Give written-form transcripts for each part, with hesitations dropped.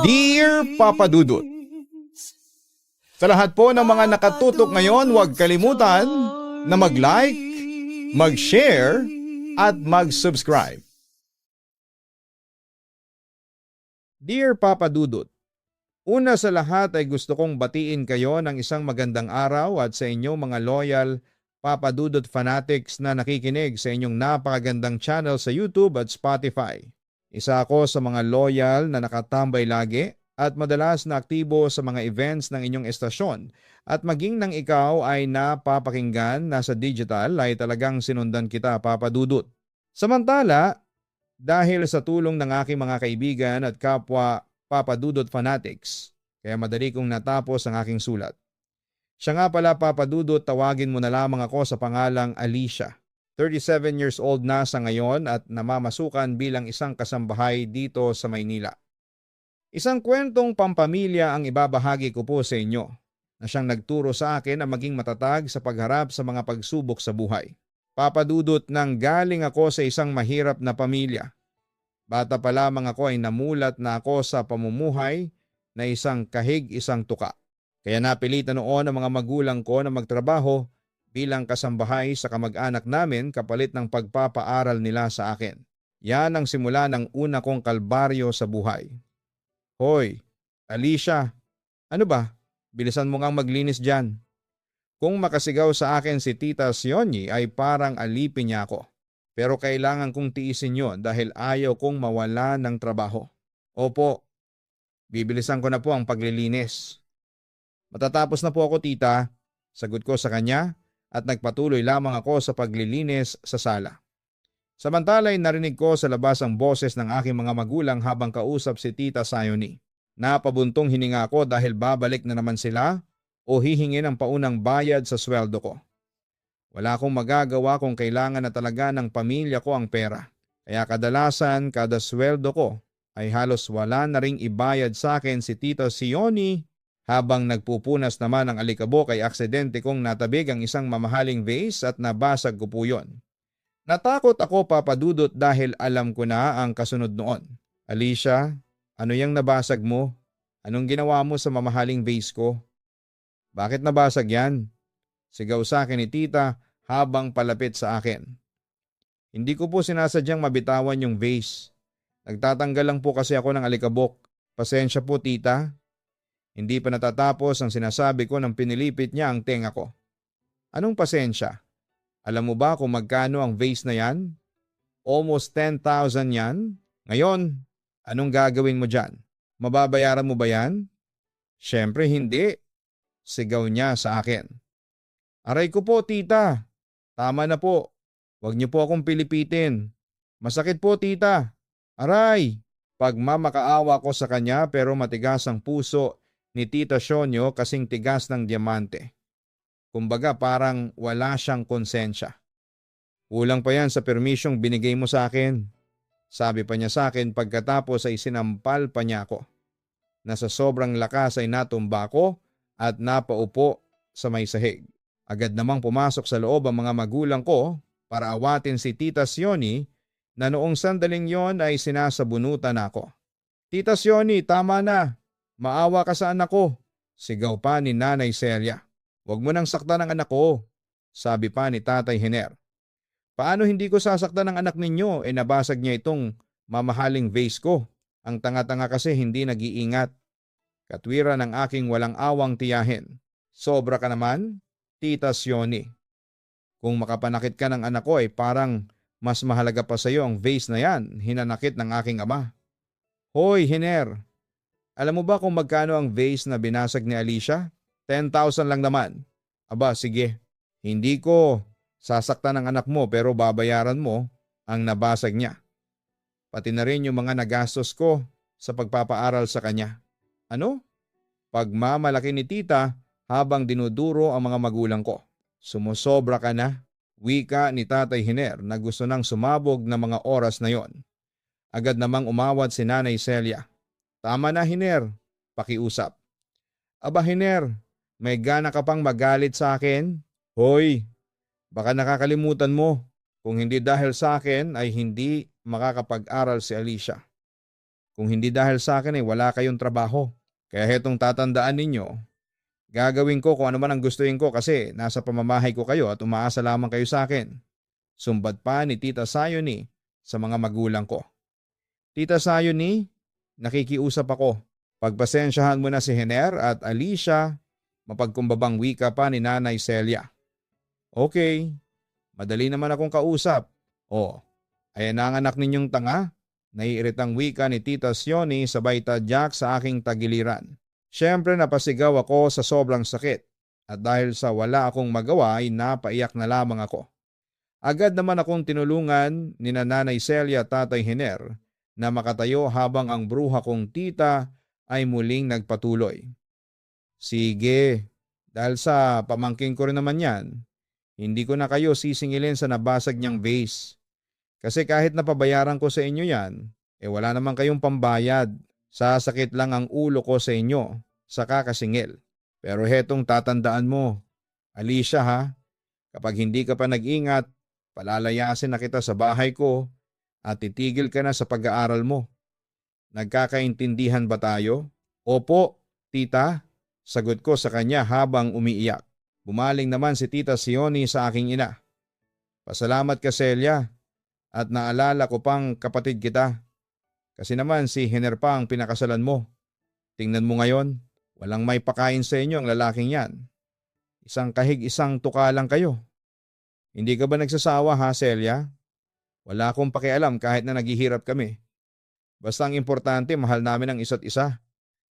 Dear Papa Dudut, sa lahat po ng mga nakatutok ngayon, huwag kalimutan na mag-like, mag-share, at mag-subscribe. Dear Papa Dudut, una sa lahat ay gusto kong batiin kayo ng isang magandang araw at sa inyong mga loyal Papa Dudut fanatics na nakikinig sa inyong napakagandang channel sa YouTube at Spotify. Isa ako sa mga loyal na nakatambay lagi at madalas na aktibo sa mga events ng inyong estasyon at maging nang ikaw ay napapakinggan na sa digital ay talagang sinundan kita, Papa Dudut. Samantala, dahil sa tulong ng aking mga kaibigan at kapwa Papa Dudut fanatics, kaya madali kong natapos ang aking sulat. Siya nga pala, Papa Dudut, tawagin mo na lamang ako sa pangalang Alicia. 37 years old na sa ngayon at namamasukan bilang isang kasambahay dito sa Maynila. Isang kwentong pampamilya ang ibabahagi ko po sa inyo na siyang nagturo sa akin na maging matatag sa pagharap sa mga pagsubok sa buhay. Papa Dudut, nang galing ako sa isang mahirap na pamilya. Bata pa lamang ako ay namulat na ako sa pamumuhay na isang kahig isang tuka. Kaya napilitan noon ang mga magulang ko na magtrabaho bilang kasambahay sa kamag-anak namin kapalit ng pagpapaaral nila sa akin. Yan ang simula ng una kong kalbaryo sa buhay. Hoy, Alicia, ano ba? Bilisan mo ngang maglinis dyan. Kung makasigaw sa akin si Tita Sionyi ay parang alipin niya ako. Pero kailangan kong tiisin yon dahil ayaw kong mawala ng trabaho. Opo, bibilisan ko na po ang paglilinis. Matatapos na po ako, tita, sagot ko sa kanya at nagpatuloy lamang ako sa paglilinis sa sala. Samantala'y narinig ko sa labas ang boses ng aking mga magulang habang kausap si Tita Sionyi. Napabuntong hininga ako dahil babalik na naman sila o hihingin ang paunang bayad sa sweldo ko. Wala akong magagawa kung kailangan na talaga ng pamilya ko ang pera. Kaya kadalasan kada sweldo ko ay halos wala na ring ibayad sa akin si Tita Sionyi. Habang nagpupunas naman ng alikabok ay aksidente kong natabig ang isang mamahaling vase at nabasag ko po yun. Natakot ako, Papa Dudut, dahil alam ko na ang kasunod noon. Alicia, ano yung nabasag mo? Anong ginawa mo sa mamahaling vase ko? Bakit nabasag yan? Sigaw sa akin ni tita habang palapit sa akin. Hindi ko po sinasadyang mabitawan yung vase. Nagtatanggal lang po kasi ako ng alikabok. Pasensya po, tita. Hindi pa natatapos ang sinasabi ko nang pinilipit niya ang tenga ko. Anong pasensya? Alam mo ba kung magkano ang vase na yan? Almost 10,000 yan. Ngayon, anong gagawin mo dyan? Mababayaran mo ba yan? Siyempre hindi. Sigaw niya sa akin. Aray ko po, tita. Tama na po. Huwag niyo po akong pilipitin. Masakit po, tita. Aray! Pagmamakaawa ko sa kanya pero matigas ang puso ni Tita Sionyi kasing tigas ng diamante. Kumbaga parang wala siyang konsensya. Kulang pa yan sa permisyong binigay mo sa akin. Sabi pa niya sa akin pagkatapos ay sinampal pa niya ako. Na sa sobrang lakas ay natumba ko at napaupo sa may sahig. Agad namang pumasok sa loob ang mga magulang ko para awatin si Tita Sionyi na noong sandaling yon ay sinasabunutan ako. Tita Sionyi, tama na. Maawa ka sa anak ko. Sigaw pa ni Nanay Celia. Huwag mo nang saktan ang anak ko, sabi pa ni Tatay Hiner. Paano hindi ko sasaktan ang anak ninyo? Nabasag niya itong mamahaling vase ko. Ang tanga-tanga kasi hindi nag-iingat. Katwira ng aking walang awang tiyahin. Sobra ka naman, Tita Sionyi. Kung makapanakit ka ng anak ko ay parang mas mahalaga pa sa iyo ang vase na yan, hinanakit ng aking ama. Hoy, Hiner, alam mo ba kung magkano ang vase na binasag ni Alicia? 10,000 lang naman. Aba, sige. Hindi ko sasaktan ng anak mo pero babayaran mo ang nabasag niya. Pati na rin yung mga nagastos ko sa pagpapaaral sa kanya. Ano? Pagmamalaki ni tita habang dinuduro ang mga magulang ko. Sumusobra ka na, wika ni Tatay Hiner na gusto nang sumabog na mga oras na yon. Agad namang umawat si Nanay Celia. Tama na, Hiner, pakiusap. Aba, Hiner, may gana ka pang magalit sa akin? Hoy, baka nakakalimutan mo. Kung hindi dahil sa akin ay hindi makakapag-aral si Alicia. Kung hindi dahil sa akin ay wala kayong trabaho. Kaya hetong tatandaan ninyo, gagawin ko kung ano man ang gustuin ko kasi nasa pamamahay ko kayo at umaasa lamang kayo sa akin. Sumbat pa ni Tita Sayoni sa mga magulang ko. Tita Sayoni, nakikiusap ako. Pagpasensyahan mo na si Hener at Alicia, mapagkumbabang wika pa ni Nanay Celia. Okay, madali naman akong kausap. O, ayan na ang anak ninyong tanga. Naiiritang wika ni Tita Sioni sabay tadyak sa aking tagiliran. Siyempre napasigaw ako sa sobrang sakit at dahil sa wala akong magawa ay napaiyak na lamang ako. Agad naman akong tinulungan ni Nanay Celia at Tatay Hiner na makatayo habang ang bruha kong tita ay muling nagpatuloy. Sige, dahil sa pamangking ko rin naman yan, hindi ko na kayo sisingilin sa nabasag niyang vase. Kasi kahit napabayaran ko sa inyo yan, wala naman kayong pambayad. Sasakit lang ang ulo ko sa inyo sa kakasingil. Pero hetong tatandaan mo, Alicia ha, kapag hindi ka pa nag-ingat, palalayasin na kita sa bahay ko at titigil ka na sa pag-aaral mo. Nagkakaintindihan ba tayo? Opo, tita, sagot ko sa kanya habang umiiyak. Bumaling naman si Tita Sioni sa aking ina. Pasalamat ka Celia. At naalala ko pang kapatid kita. Kasi naman si Hiner pa ang pinakasalan mo. Tingnan mo ngayon, walang may pakain sa inyo ang lalaking yan. Isang kahig isang tuka lang kayo. Hindi ka ba nagsasawa ha Celia? Wala akong pakialam kahit na naghihirap kami. Basta ang importante mahal namin ang isa't isa.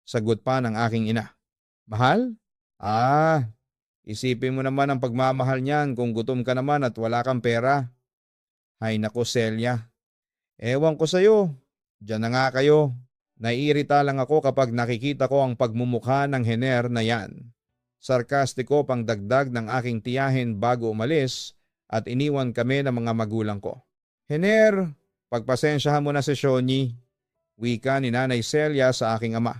Sagot pa ng aking ina. Mahal? Isipin mo naman ang pagmamahal niyan kung gutom ka naman at wala kang pera. Hay nako Celia, ewan ko sa'yo, diyan na nga kayo. Naiirita lang ako kapag nakikita ko ang pagmumukha ng Hener na yan. Sarkastiko pang dagdag ng aking tiyahin bago umalis at iniwan kami ng mga magulang ko. Hener, pagpasensyahan mo na si Shoni, wika ni Nanay Celia sa aking ama.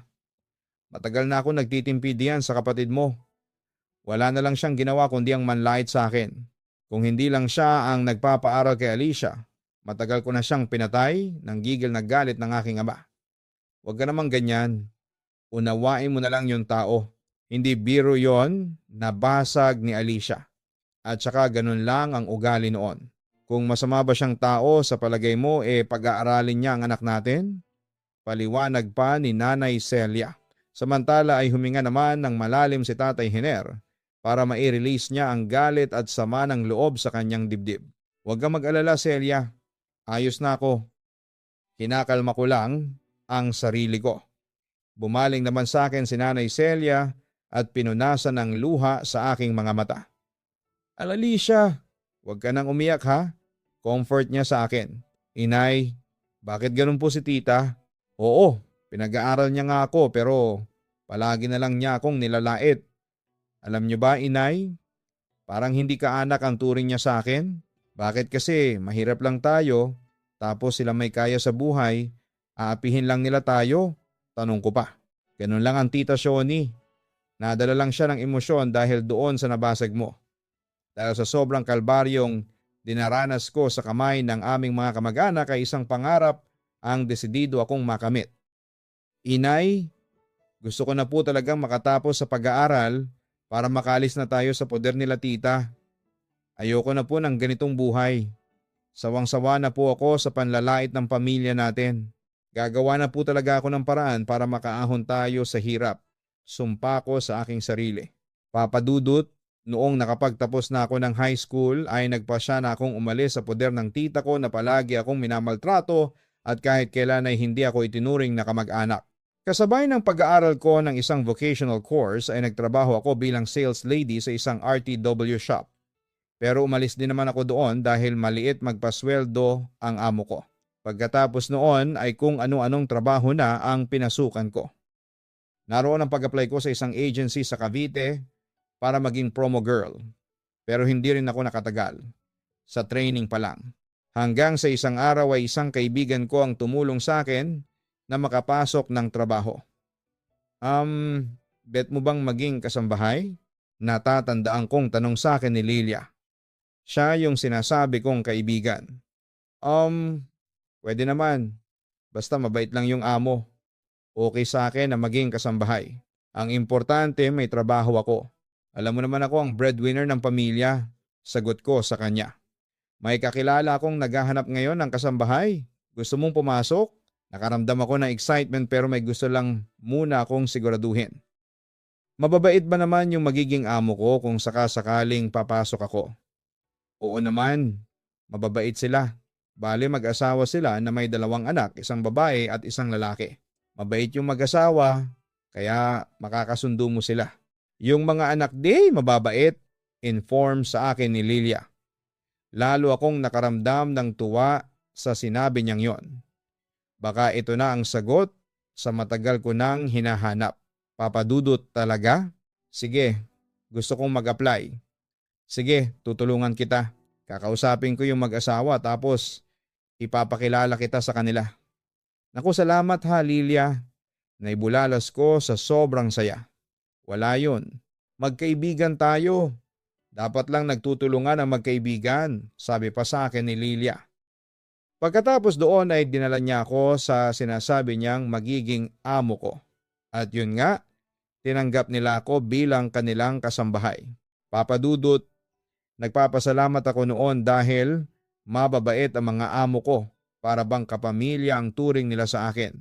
Matagal na ako nagtitimpi diyan sa kapatid mo. Wala na lang siyang ginawa kundi ang manlait sa akin. Kung hindi lang siya ang nagpapaaral kay Alicia, matagal ko na siyang pinatay nang gigil na galit ng aking ama. Huwag ka namang ganyan. Unawain mo na lang yung tao. Hindi biro yon na basag ni Alicia. At saka ganun lang ang ugali noon. Kung masama ba siyang tao sa palagay mo pag-aaralin niya ang anak natin? Paliwanag pa ni Nanay Celia. Samantala ay huminga naman ng malalim si Tatay Hiner para mai-release niya ang galit at sama ng loob sa kanyang dibdib. Huwag kang mag-alala Celia, ayos na ako. Kinakalma ko lang ang sarili ko. Bumaling naman sa akin si Nanay Celia at pinunasan ng luha sa aking mga mata. Alicia, huwag ka nang umiyak ha. Comfort niya sa akin. Inay, bakit ganun po si tita? Oo, pinag-aaral niya nga ako pero palagi na lang niya akong nilalait. Alam niyo ba, inay? Parang hindi ka anak ang turing niya sa akin. Bakit kasi mahirap lang tayo, tapos sila may kaya sa buhay, aapihin lang nila tayo? Tanong ko pa. Ganun lang ang Tita Shoni. Nadala lang siya ng emosyon dahil doon sa nabasag mo. Dahil sa sobrang kalbaryong dinaranas ko sa kamay ng aming mga kamag-anak ay isang pangarap ang desidido akong makamit. Inay, gusto ko na po talagang makatapos sa pag-aaral para makaalis na tayo sa poder nila tita. Ayoko na po ng ganitong buhay. Sawang-sawa na po ako sa panlalait ng pamilya natin. Gagawa na po talaga ako ng paraan para makaahon tayo sa hirap. Sumpa ko sa aking sarili. Papadudot, noong nakapagtapos na ako ng high school ay nagpasya na akong umalis sa poder ng tita ko na palagi akong minamaltrato at kahit kailan ay hindi ako itinuring na kamag-anak. Kasabay ng pag-aaral ko ng isang vocational course ay nagtrabaho ako bilang sales lady sa isang RTW shop. Pero umalis din naman ako doon dahil maliit magpasweldo ang amo ko. Pagkatapos noon ay kung ano-anong trabaho na ang pinasukan ko. Naroon ang pag-apply ko sa isang agency sa Cavite para maging promo girl. Pero hindi rin ako nakatagal. Sa training pa lang. Hanggang sa isang araw ay isang kaibigan ko ang tumulong sa akin na makapasok ng trabaho. Bet mo bang maging kasambahay? Natatandaan kong tanong sa akin ni Lilia. Siya yung sinasabi kong kaibigan. Pwede naman. Basta mabait lang yung amo. Okay sa akin na maging kasambahay. Ang importante may trabaho ako. Alam mo naman ako ang breadwinner ng pamilya. Sagot ko sa kanya. May kakilala akong naghahanap ngayon ng kasambahay. Gusto mong pumasok? Nakaramdam ako ng excitement pero may gusto lang muna akong siguraduhin. Mababait ba naman yung magiging amo ko kung sakasakaling papasok ako? Oo naman, mababait sila. Bale mag-asawa sila na may 2 anak, isang babae at isang lalaki. Mabait yung mag-asawa, kaya makakasundo mo sila. Yung mga anak di mababait, inform sa akin ni Lilia. Lalo akong nakaramdam ng tuwa sa sinabi niyang yon. Baka ito na ang sagot sa matagal ko nang hinahanap. Papadudot talaga? Sige, gusto kong mag-apply. Sige, tutulungan kita. Kakausapin ko yung mag-asawa tapos ipapakilala kita sa kanila. Naku, salamat ha, Lilia. Naibulalas ko sa sobrang saya. Wala yun. Magkaibigan tayo. Dapat lang nagtutulungan ang magkaibigan, sabi pa sa akin ni Lilia. Pagkatapos doon ay dinala niya ako sa sinasabi niyang magiging amo ko. At yun nga, tinanggap nila ako bilang kanilang kasambahay. Papadudot, nagpapasalamat ako noon dahil mababait ang mga amo ko, para bang kapamilya ang turing nila sa akin.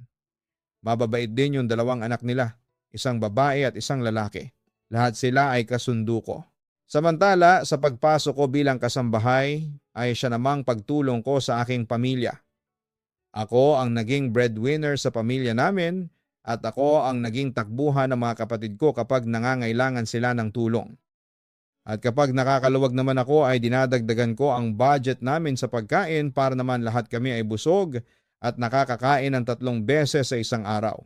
Mababait din yung 2 anak nila, isang babae at isang lalaki. Lahat sila ay kasundo ko. Samantala, sa pagpasok ko bilang kasambahay ay siya namang pagtulong ko sa aking pamilya. Ako ang naging breadwinner sa pamilya namin at ako ang naging takbuhan ng mga kapatid ko kapag nangangailangan sila ng tulong. At kapag nakakaluwag naman ako ay dinadagdagan ko ang budget namin sa pagkain para naman lahat kami ay busog at nakakakain ng 3 beses sa isang araw.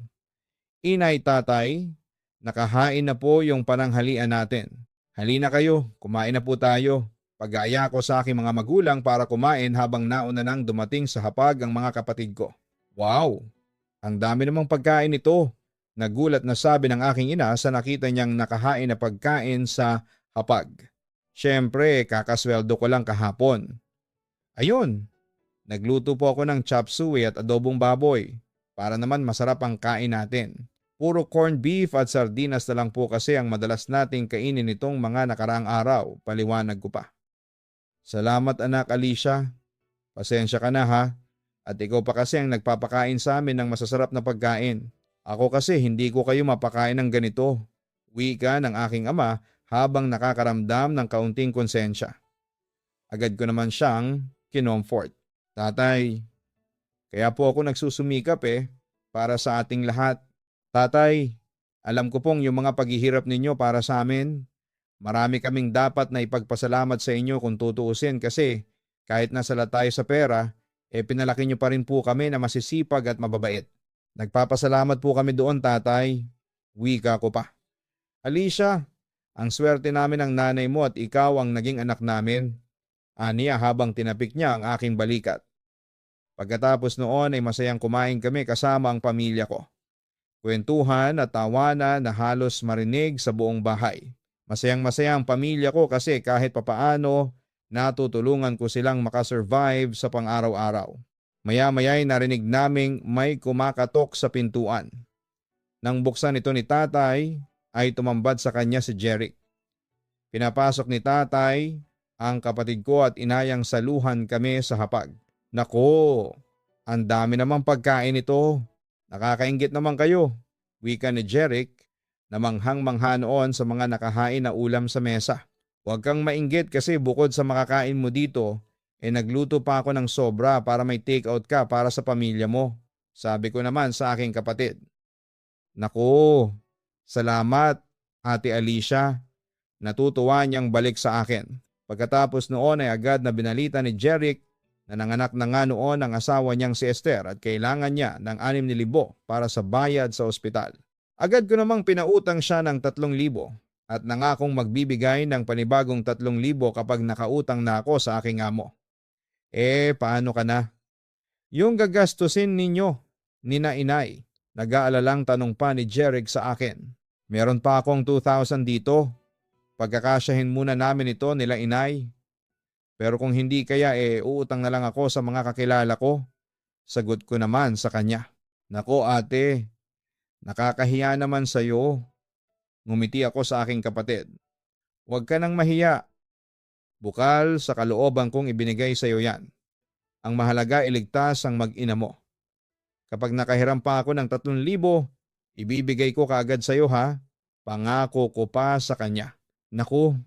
Inay, tatay, nakahain na po yung pananghalian natin. Halina kayo, kumain na po tayo. Pag-aaya ko sa aking mga magulang para kumain habang nauna nang dumating sa hapag ang mga kapatid ko. Wow! Ang dami namang pagkain ito. Nagulat na sabi ng aking ina sa nakita niyang nakahain na pagkain sa hapag. Siyempre, kakasweldo ko lang kahapon. Ayun, nagluto po ako ng chop suey at adobong baboy para naman masarap ang kain natin. Puro corned beef at sardinas na lang po kasi ang madalas nating kainin nitong mga nakaraang araw, paliwanag ko pa. Salamat anak Alicia, pasensya ka na ha, at ikaw pa kasi ang nagpapakain sa amin ng masasarap na pagkain. Ako kasi hindi ko kayo mapakain ng ganito, wika ng aking ama habang nakakaramdam ng kaunting konsensya. Agad ko naman siyang kinomfort. Tatay, kaya po ako nagsusumikap para sa ating lahat. Tatay, alam ko pong yung mga paghihirap ninyo para sa amin. Marami kaming dapat na ipagpasalamat sa inyo kung tutuusin kasi kahit nasala tayo sa pera, pinalaki nyo pa rin po kami na masisipag at mababait. Nagpapasalamat po kami doon tatay. Wika ko pa. Alicia, ang swerte namin ng nanay mo at ikaw ang naging anak namin. Aniya habang tinapik niya ang aking balikat. Pagkatapos noon ay masayang kumain kami kasama ang pamilya ko. Kwentuhan at tawanan na halos marinig sa buong bahay. Masayang-masaya ang pamilya ko kasi kahit papaano natutulungan ko silang makasurvive sa pang-araw-araw. Maya-maya'y narinig naming may kumakatok sa pintuan. Nang buksan ito ni tatay ay tumambad sa kanya si Jeric. Pinapasok ni tatay ang kapatid ko at inayang saluhan kami sa hapag. Nako, ang dami namang pagkain ito. Nakakainggit naman kayo, wika ni Jeric na manghang-mangha noon sa mga nakahain na ulam sa mesa. Huwag kang mainggit kasi bukod sa makakain mo dito, nagluto pa ako ng sobra para may take out ka para sa pamilya mo. Sabi ko naman sa aking kapatid. Naku, salamat Ate Alicia. Natutuwa niyang balik sa akin. Pagkatapos noon ay agad na binalita ni Jeric na nanganak na nga noon ang asawa niyang si Esther at kailangan niya ng 6,000 para sa bayad sa ospital. Agad ko namang pinautang siya ng 3,000 at nangakong magbibigay ng panibagong 3,000 kapag nakautang na ako sa aking amo. Paano ka na? Yung gagastusin ninyo, nina inay, nag-aalalang tanong pa ni Jeric sa akin. Meron pa akong 2,000 dito. Pagkakasyahin muna namin ito nila inay. Pero kung hindi kaya uutang na lang ako sa mga kakilala ko. Sagot ko naman sa kanya. Nako ate, nakakahiya naman sa'yo. Ngumiti ako sa aking kapatid. Huwag ka nang mahiya. Bukal sa kalooban kong ibinigay sa iyo yan. Ang mahalaga iligtas ang mag-ina mo. Kapag nakahiram pa ako ng 3,000, ibibigay ko kaagad sa iyo ha. Pangako ko pa sa kanya. Naku,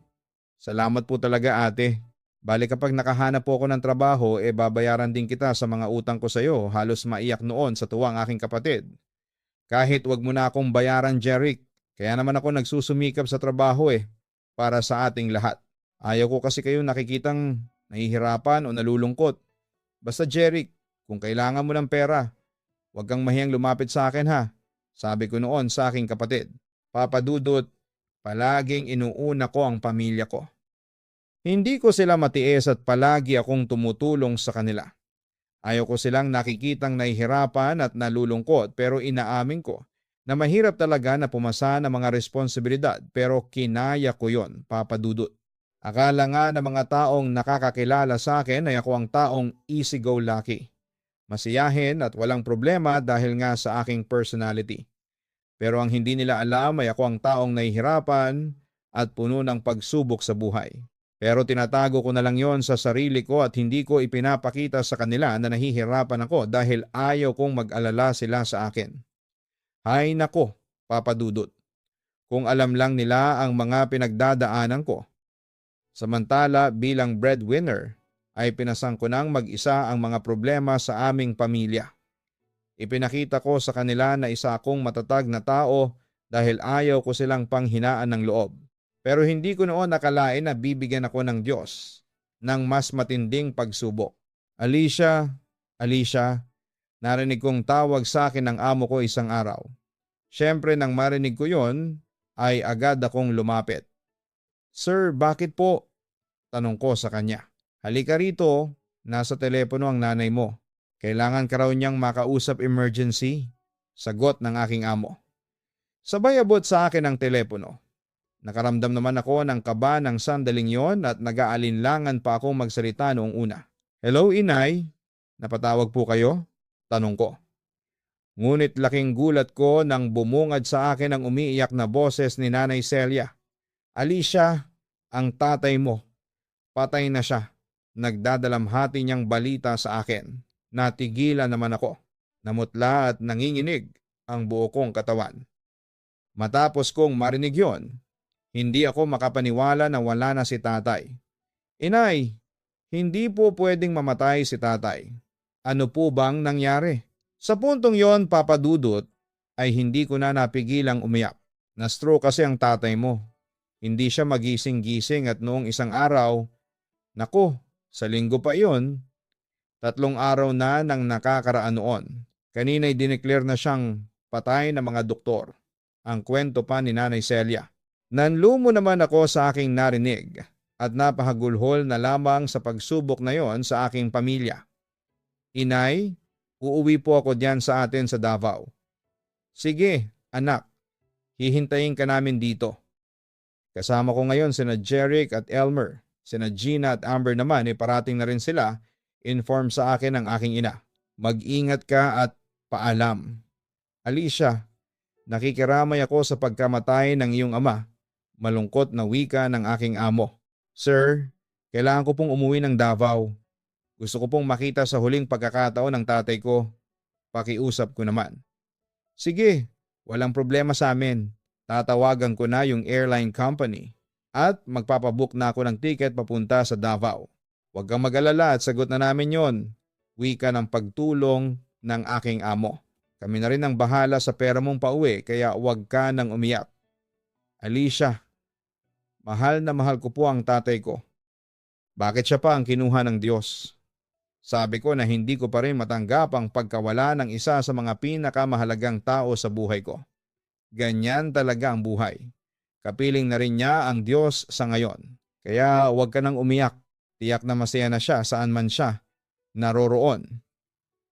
salamat po talaga ate. Bali kapag nakahanap po ako ng trabaho, babayaran din kita sa mga utang ko sa iyo. Halos maiyak noon sa tuwang aking kapatid. Kahit wag mo na akong bayaran, Jeric. Kaya naman ako nagsusumikap sa trabaho para sa ating lahat. Ayaw ko kasi kayo nakikitang nahihirapan o nalulungkot. Basta Jeric, kung kailangan mo ng pera, huwag kang mahiyang lumapit sa akin ha. Sabi ko noon sa aking kapatid. Papa Dudut, palaging inuuna ko ang pamilya ko. Hindi ko sila matiis at palagi akong tumutulong sa kanila. Ayaw ko silang nakikitang nahihirapan at nalulungkot pero inaamin ko na mahirap talaga na pumasa ng mga responsibilidad pero kinaya ko yon, Papa Dudut. Akala nga ng mga taong nakakakilala sa akin ay ako ang taong easy-go-lucky. Masiyahin at walang problema dahil nga sa aking personality. Pero ang hindi nila alam ay ako ang taong nahihirapan at puno ng pagsubok sa buhay. Pero tinatago ko na lang yon sa sarili ko at hindi ko ipinapakita sa kanila na nahihirapan ako dahil ayaw kong mag-alala sila sa akin. Hay nako, Papa Dudut. Kung alam lang nila ang mga pinagdadaanan ko. Samantala bilang breadwinner ay pinasang ko nang mag-isa ang mga problema sa aming pamilya. Ipinakita ko sa kanila na isa akong matatag na tao dahil ayaw ko silang panghinaan ng loob. Pero hindi ko noon nakalain na bibigyan ako ng Diyos ng mas matinding pagsubok. Alicia, narinig kong tawag sa akin ng amo ko isang araw. Siyempre nang marinig ko yon ay agad akong lumapit. Sir, bakit po? Tanong ko sa kanya. Halika rito, nasa telepono ang nanay mo. Kailangan ka raw niyang makausap emergency. Sagot ng aking amo. Sabay abot sa akin ang telepono. Nakaramdam naman ako ng kaba ng sandaling yon at nag-aalinlangan pa akong magsalita noong una. Hello inay, napatawag po kayo? Tanong ko. Ngunit laking gulat ko nang bumungad sa akin ang umiiyak na boses ni Nanay Celia. Alicia, ang tatay mo. Patay na siya. Nagdadalamhati niyang balita sa akin. Natigilan naman ako. Namutla at nanginginig ang buo kong katawan. Matapos kong marinig yon, hindi ako makapaniwala na wala na si tatay. Inay, hindi po pwedeng mamatay si tatay. Ano po bang nangyari? Sa puntong yon, Papa Dudut, ay hindi ko na napigilang umiyak. Na-stroke kasi ang tatay mo. Hindi siya magising-gising at noong isang araw, naku, sa linggo pa yon, 3 araw na nang nakakaraan noon. Kanina'y dineclare na siyang patay ng mga doktor. Ang kwento pa ni Nanay Celia. Nanlumo naman ako sa aking narinig at napahagulhol na lamang sa pagsubok na yon sa aking pamilya. Inay, uuwi po ako diyan sa atin sa Davao. Sige, anak, hihintayin ka namin dito. Kasama ko ngayon sina Jeric at Elmer. Sina Gina at Amber naman parating na rin sila. Inform sa akin ng aking ina. Mag-ingat ka at paalam. Alicia, nakikiramay ako sa pagkamatay ng iyong ama. Malungkot na wika ng aking amo. Sir, kailangan ko pong umuwi ng Davao. Gusto ko pong makita sa huling pagkakataon ng tatay ko. Pakiusap ko naman. Sige, walang problema sa amin. Tatawagan ko na yung airline company at magpapabook na ako ng ticket papunta sa Davao. Huwag kang mag-alala at sagot na namin yon. Wika ng pagtulong ng aking amo. Kami na rin ang bahala sa pera mong pauwi kaya huwag ka nang umiyak. Alicia, mahal na mahal ko po ang tatay ko. Bakit siya pa ang kinuha ng Diyos? Sabi ko na hindi ko pa rin matanggap ang pagkawala ng isa sa mga pinakamahalagang tao sa buhay ko. Ganyan talaga ang buhay. Kapiling na rin niya ang Diyos sa ngayon. Kaya huwag ka nang umiyak. Tiyak na masaya na siya saan man siya naroroon.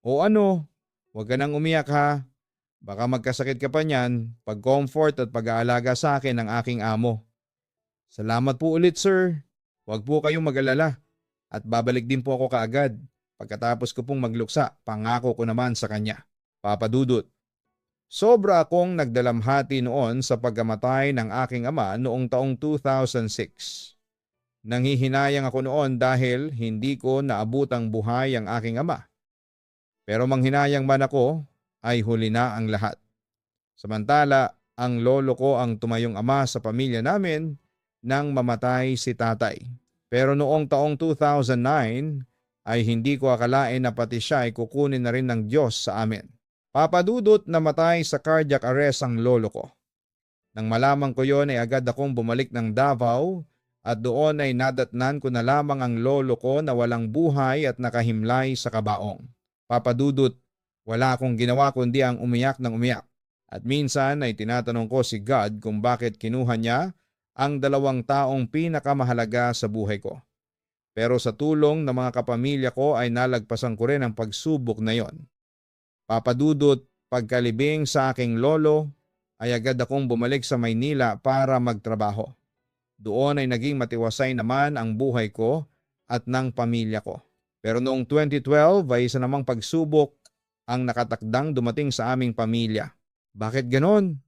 O ano, huwag ka nang umiyak ha. Baka magkasakit ka pa niyan, pag-comfort at pag-aalaga sa akin ng aking amo. Salamat po ulit sir. Huwag po kayong mag-alala at babalik din po ako kaagad. Pagkatapos ko pong magluksa, pangako ko naman sa kanya. Papa Dudut, sobra akong nagdalamhati noon sa pagkamatay ng aking ama noong taong 2006. Nanghihinayang ako noon dahil hindi ko naabutang buhay ang aking ama. Pero manghinayang man ako, ay huli na ang lahat. Samantala, ang lolo ko ang tumayong ama sa pamilya namin nang mamatay si tatay. Pero noong taong 2009 ay hindi ko akalain na pati siya ay kukunin na rin ng Diyos sa amin. Papa Dudut, namatay sa cardiac arrest ang lolo ko. Nang malaman ko yon ay agad akong bumalik ng Davao at doon ay nadatnan ko na lamang ang lolo ko na walang buhay at nakahimlay sa kabaong. Papa Dudut, wala akong ginawa kundi ang umiyak ng umiyak. At minsan ay tinatanong ko si God kung bakit kinuha niya ang 2 taong pinakamahalaga sa buhay ko. Pero sa tulong ng mga kapamilya ko ay nalagpasan ko rin ang pagsubok na yon. Papa Dudut, pagkalibing sa aking lolo, ay agad akong bumalik sa Maynila para magtrabaho. Doon ay naging matiwasay naman ang buhay ko at ng pamilya ko. Pero noong 2012 ay isa namang pagsubok ang nakatakdang dumating sa aming pamilya. Bakit ganon?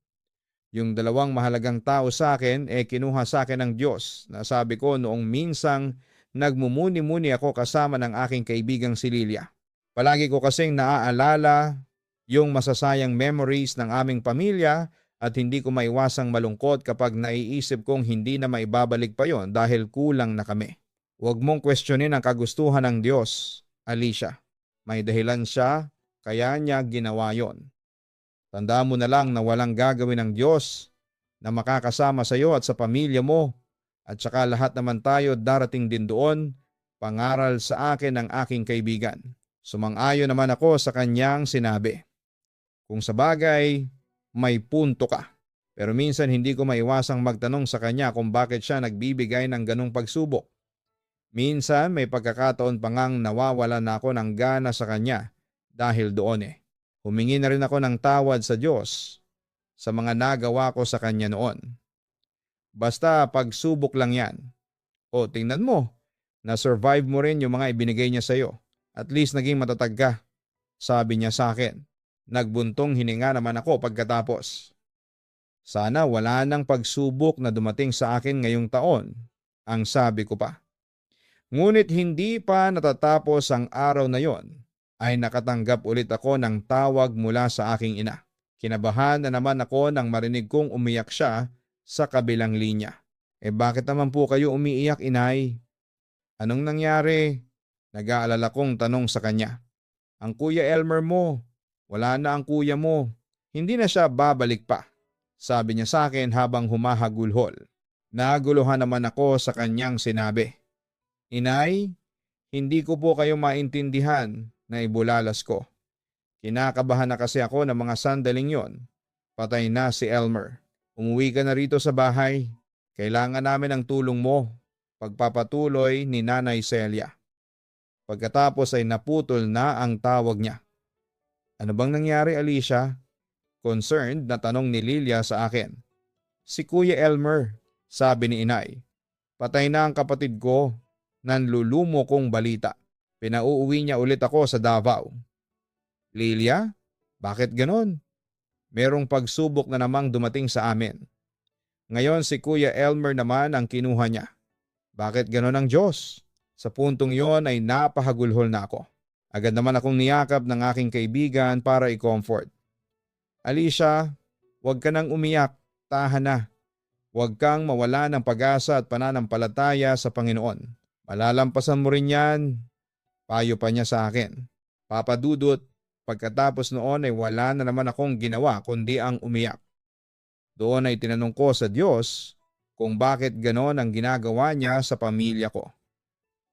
Yung 2 mahalagang tao sa akin kinuha sa akin ng Diyos. Nasabi ko noong minsang nagmumuni-muni ako kasama ng aking kaibigang si Lilia. Palagi ko kasing naaalala yung masasayang memories ng aming pamilya at hindi ko maiwasang malungkot kapag naiisip kong hindi na maibabalik pa yon dahil kulang na kami. Huwag mong questionin ang kagustuhan ng Diyos, Alicia. May dahilan siya, kaya niya ginawa yon. Tandaan mo na lang na walang gagawin ng Diyos na makakasama sa iyo at sa pamilya mo. At saka lahat naman tayo darating din doon, pangaral sa akin ng aking kaibigan. Sumang-ayon naman ako sa kanyang sinabi. Kung sa bagay, may punto ka. Pero minsan hindi ko maiwasang magtanong sa kanya kung bakit siya nagbibigay ng ganong pagsubok. Minsan may pagkakataon pa ngang nawawala na ako ng gana sa kanya dahil doon Humingi na rin ako ng tawad sa Diyos sa mga nagawa ko sa kanya noon. Basta pagsubok lang yan. O tingnan mo, na-survive mo rin yung mga ibinigay niya sa iyo. At least naging matatag ka, sabi niya sa akin. Nagbuntong hininga naman ako pagkatapos. Sana wala nang pagsubok na dumating sa akin ngayong taon, ang sabi ko pa. Ngunit hindi pa natatapos ang araw na yon, ay nakatanggap ulit ako ng tawag mula sa aking ina. Kinabahan na naman ako nang marinig kong umiyak siya sa kabilang linya. Bakit naman po kayo umiiyak, inay? Anong nangyari? Nag-aalala kong tanong sa kanya. Ang Kuya Elmer mo, wala na ang kuya mo. Hindi na siya babalik pa, sabi niya sa akin habang humahagulhol. Naguluhan naman ako sa kanyang sinabi. Inay, hindi ko po kayo maintindihan na ibulalas ko. Kinakabahan na kasi ako ng mga sandaling yon. Patay na si Elmer. Umuwi ka na rito sa bahay. Kailangan namin ang tulong mo. Pagpapatuloy ni Nanay Celia. Pagkatapos ay naputol na ang tawag niya. Ano bang nangyari, Alicia? Concerned na tanong ni Lilia sa akin. Si Kuya Elmer, sabi ni inay. Patay na ang kapatid ko. Nanlulumo kong balita. Pinauuwi niya ulit ako sa Davao. Lilia, bakit ganon? Merong pagsubok na namang dumating sa amin. Ngayon si Kuya Elmer naman ang kinuha niya. Bakit ganon ang Diyos? Sa puntong yon ay napahagulhol na ako. Agad naman akong niyakap ng aking kaibigan para i-comfort. Alicia, huwag ka nang umiyak, tahan na. Huwag kang mawala ng pag-asa at pananampalataya sa Panginoon. Malalampasan mo rin yan. Payo pa niya sa akin. Papa Dudut, pagkatapos noon ay wala na naman akong ginawa kundi ang umiyak. Doon ay tinanong ko sa Diyos kung bakit ganon ang ginagawa niya sa pamilya ko.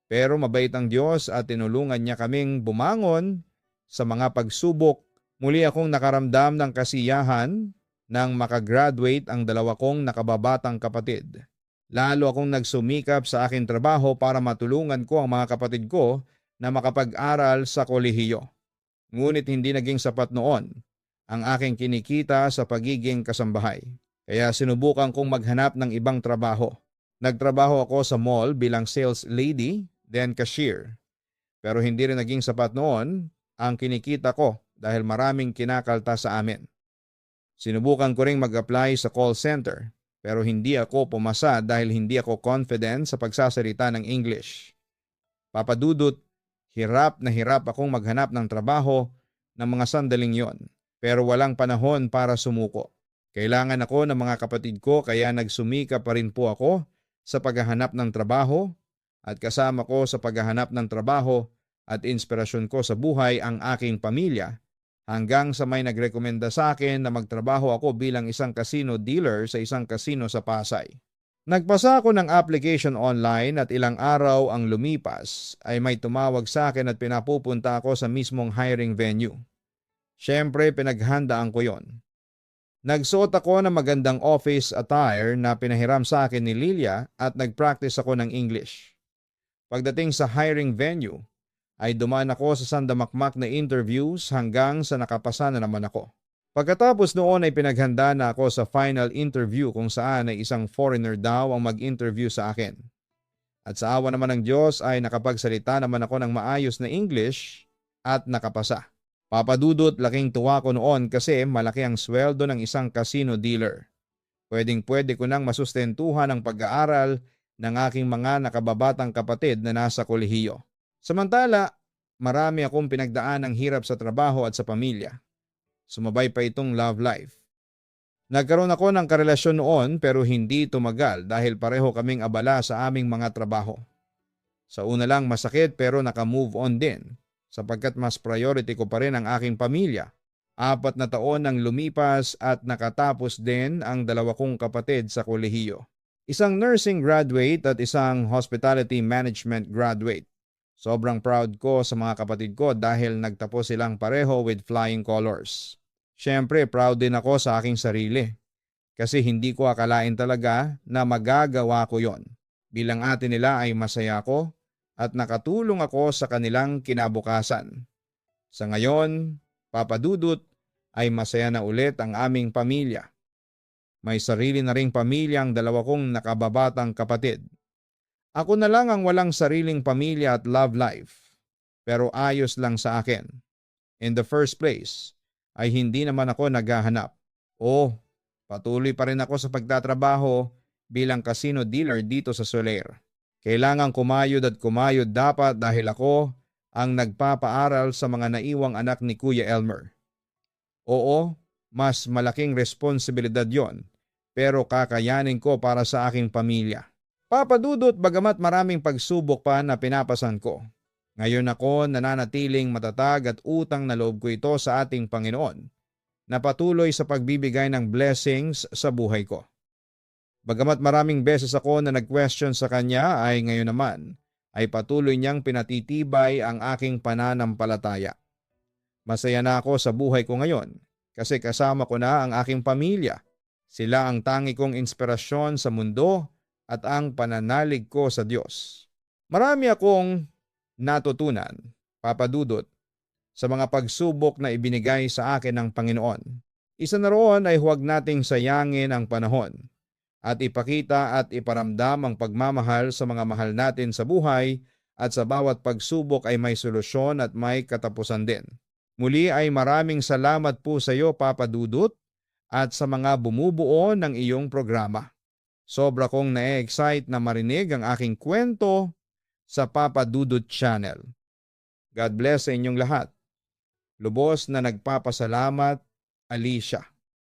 Pero mabait ang Diyos at tinulungan niya kaming bumangon sa mga pagsubok. Muli akong nakaramdam ng kasiyahan nang makagraduate ang 2 kong nakababatang kapatid. Lalo akong nagsumikap sa aking trabaho para matulungan ko ang mga kapatid ko na makapag-aral sa kolehiyo. Ngunit hindi naging sapat noon ang aking kinikita sa pagiging kasambahay. Kaya sinubukan kong maghanap ng ibang trabaho. Nagtrabaho ako sa mall bilang sales lady, then cashier. Pero hindi rin naging sapat noon ang kinikita ko dahil maraming kinakalta sa amin. Sinubukan ko ring mag-apply sa call center pero hindi ako pumasa dahil hindi ako confident sa pagsasalita ng English. Papadudot, hirap akong maghanap ng trabaho ng mga sandaling yon pero walang panahon para sumuko. Kailangan ako ng mga kapatid ko kaya nagsumika pa rin po ako sa paghahanap ng trabaho at kasama ko sa paghahanap ng trabaho at inspirasyon ko sa buhay ang aking pamilya hanggang sa may nagrekomenda sa akin na magtrabaho ako bilang isang casino dealer sa isang casino sa Pasay. Nagpasa ako ng application online at ilang araw ang lumipas ay may tumawag sa akin at pinapupunta ako sa mismong hiring venue. Siyempre pinaghandaan ko yon. Nagsuot ako ng magandang office attire na pinahiram sa akin ni Lilia at nagpractice ako ng English. Pagdating sa hiring venue, ay dumaan ako sa sandamakmak na interviews hanggang sa nakapasa na naman ako. Pagkatapos noon ay pinaghanda na ako sa final interview kung saan ay isang foreigner daw ang mag-interview sa akin. At sa awa naman ng Diyos ay nakapagsalita naman ako ng maayos na English at nakapasa. Papadudot, laking tuwa ko noon kasi malaki ang sweldo ng isang casino dealer. Pwedeng-pwede ko nang masustentuhan ang pag-aaral ng aking mga nakababatang kapatid na nasa kolehiyo. Samantala, marami akong pinagdaan ng hirap sa trabaho at sa pamilya. Sumabay pa itong love life. Nagkaroon ako ng karelasyon noon pero hindi tumagal dahil pareho kaming abala sa aming mga trabaho. Sa una lang masakit pero naka-move on din sapagkat mas priority ko pa rin ang aking pamilya. 4 na taon nang lumipas at nakatapos din ang 2 kong kapatid sa kolehiyo. Isang nursing graduate at isang hospitality management graduate. Sobrang proud ko sa mga kapatid ko dahil nagtapos silang pareho with flying colors. Siyempre, proud din ako sa aking sarili. Kasi hindi ko akalain talaga na magagawa ko yon. Bilang ate nila ay masaya ako at nakatulong ako sa kanilang kinabukasan. Sa ngayon, papadudot, ay masaya na ulit ang aming pamilya. May sarili na ring pamilya ang 2 kong nakababatang kapatid. Ako na lang ang walang sariling pamilya at love life, pero ayos lang sa akin. In the first place, ay hindi naman ako naghahanap. Patuloy pa rin ako sa pagtatrabaho bilang casino dealer dito sa Soler. Kailangan kumayod at kumayod dapat dahil ako ang nagpapaaral sa mga naiwang anak ni Kuya Elmer. Mas malaking responsibilidad yon, pero kakayanin ko para sa aking pamilya. Papadudot, bagamat maraming pagsubok pa na pinapasan ko. Ngayon ako nananatiling matatag at utang na loob ko ito sa ating Panginoon na patuloy sa pagbibigay ng blessings sa buhay ko. Bagamat maraming beses ako na nag-question sa Kanya ay ngayon naman ay patuloy niyang pinatitibay ang aking pananampalataya. Masaya na ako sa buhay ko ngayon kasi kasama ko na ang aking pamilya. Sila ang tangi kong inspirasyon sa mundo at ang pananalig ko sa Diyos. Marami akong natutunan, papadudot, sa mga pagsubok na ibinigay sa akin ng Panginoon. Isa na roon ay huwag nating sayangin ang panahon at ipakita at iparamdam ang pagmamahal sa mga mahal natin sa buhay at sa bawat pagsubok ay may solusyon at may katapusan din. Muli ay maraming salamat po sa iyo, Papadudot, at sa mga bumubuo ng iyong programa. Sobra kong na-excite na marinig ang aking kwento sa Papa Dudut Channel. God bless sa inyong lahat. Lubos na nagpapasalamat, Alicia.